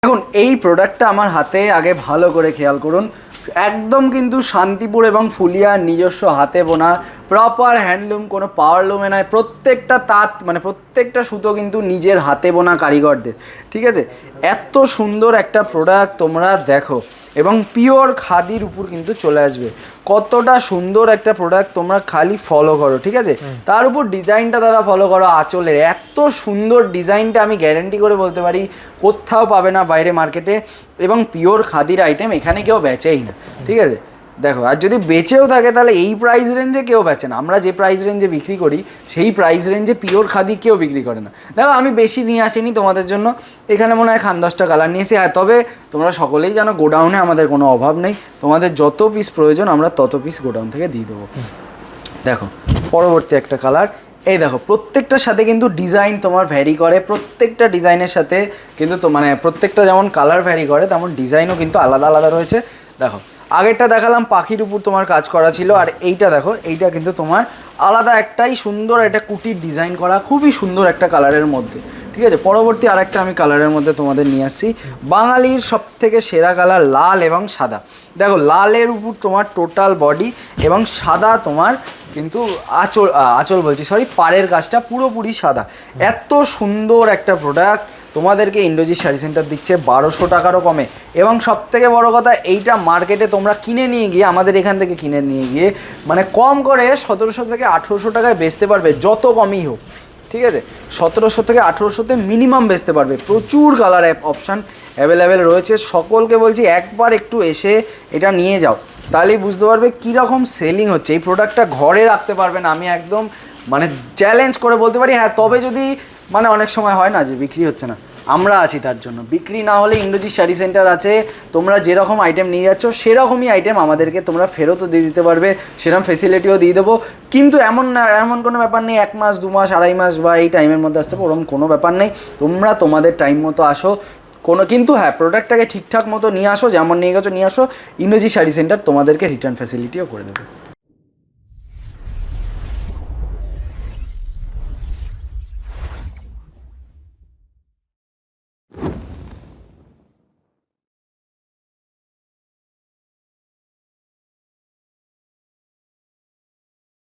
দেখুন এই প্রোডাক্টটা আমার হাতে আগে ভালো করে খেয়াল করুন, একদম কিন্তু শান্তিপুর এবং ফুলিয়ার নিজস্ব হাতে বোনা প্রপার হ্যান্ডলুম, কোনো পাওয়ারলুমে নয়। প্রত্যেকটা তাঁত মানে প্রত্যেকটা সুতো কিন্তু নিজের হাতে বোনা কারিগরদের, ঠিক আছে। এত সুন্দর একটা প্রোডাক্ট তোমরা দেখো এবং পিওর খাদির উপর কিন্তু চলে আসবে। কতটা সুন্দর একটা প্রোডাক্ট তোমরা খালি ফলো করো, ঠিক আছে। তার উপর ডিজাইনটা দাদা ফলো করো, আঁচলের এত সুন্দর ডিজাইনটা আমি গ্যারেন্টি করে বলতে পারি কোথাও পাবে না বাইরে মার্কেটে। এবং পিওর খাদির আইটেম এখানে কেউ বেচেই না, ঠিক আছে। দেখো, আর যদি বেচেও থাকে তাহলে এই প্রাইস রেঞ্জে কেউ বেচে না। আমরা যে প্রাইস রেঞ্জে বিক্রি করি সেই প্রাইস রেঞ্জে পিওর খাদি কেউ বিক্রি করে না। দেখো, আমি বেশি নিয়ে আসিনি তোমাদের জন্য, এখানে মনে হয় 10টা কালার নিয়ে এসে। হ্যাঁ, তবে তোমরা সকলেই জানো গোডাউনে আমাদের কোনো অভাব নেই, তোমাদের যত পিস প্রয়োজন আমরা তত পিস গোডাউন থেকে দিয়ে দেবো। দেখো পরবর্তী একটা কালার, এই দেখো প্রত্যেকটার সাথে কিন্তু ডিজাইন তোমার ভ্যারি করে, প্রত্যেকটা ডিজাইনের সাথে কিন্তু তো মানে প্রত্যেকটা যেমন কালার ভ্যারি করে তেমন ডিজাইনও কিন্তু আলাদা আলাদা রয়েছে। দেখো আগেরটা দেখালাম পাখির উপর তোমার কাজ করা ছিল, আর এইটা দেখো এইটা কিন্তু তোমার আলাদা একটাই সুন্দর একটা কুটির ডিজাইন করা, খুবই সুন্দর একটা কালারের মধ্যে, ঠিক আছে। পরবর্তী আরেকটা আমি কালারের মধ্যে তোমাদের নিয়ে আসছি, বাঙালির সব থেকে সেরা কালার লাল এবং সাদা। দেখো লালের উপর তোমার টোটাল বডি এবং সাদা তোমার কিন্তু আঁচল বলছি সরি পাড়ের কাজটা পুরোপুরি সাদা। এত সুন্দর একটা প্রোডাক্ট তোমাদেরকে ইন্দ্রজিৎ শাড়ি সেন্টার দিচ্ছে 1200 টাকারও কমে। এবং সবথেকে বড় কথা, এইটা মার্কেটে তোমরা কিনে নিয়ে গিয়ে আমাদের এখান থেকে কিনে নিয়ে গিয়ে মানে কম করে 1700 থেকে 1800 টাকায় বেচতে পারবে, যত কমই হোক, ঠিক আছে। 1700 থেকে 1800-তে মিনিমাম বেচতে পারবে। প্রচুর কালার অপশান অ্যাভেলেবেল রয়েছে। সকলকে বলছি একবার একটু এসে এটা নিয়ে যাও, তাহলেই বুঝতে পারবে কীরকম সেলিং হচ্ছে। এই প্রোডাক্টটা ঘরে রাখতে পারবে না, আমি একদম মানে চ্যালেঞ্জ করে বলতে পারি। হ্যাঁ, তবে যদি মানে অনেক সময় হয় না যে বিক্রি হচ্ছে না, আমরা আছি তার জন্য। বিক্রি না হলে ইন্দ্রজিৎ শাড়ি সেন্টার আছে, তোমরা যেরকম আইটেম নিয়ে যাচ্ছ সেরকমই আইটেম আমাদেরকে তোমরা ফেরতও দিয়ে দিতে পারবে, সেরকম ফেসিলিটিও দিয়ে দেবো। কিন্তু এমন না, এমন কোনো ব্যাপার নেই 1 মাস 2 মাস 2.5 মাস বা এই টাইমের মধ্যে আসতে হবে, ওরকম কোনো ব্যাপার নেই। তোমরা তোমাদের টাইম মতো আসো কোনো, কিন্তু হ্যাঁ প্রোডাক্টটাকে ঠিকঠাক মতো নিয়ে আসো, যেমন নিয়ে গেছো নিয়ে আসো। ইন্দ্রজিৎ শাড়ি সেন্টার তোমাদেরকে রিটার্ন ফ্যাসিলিটিও করে দেবে।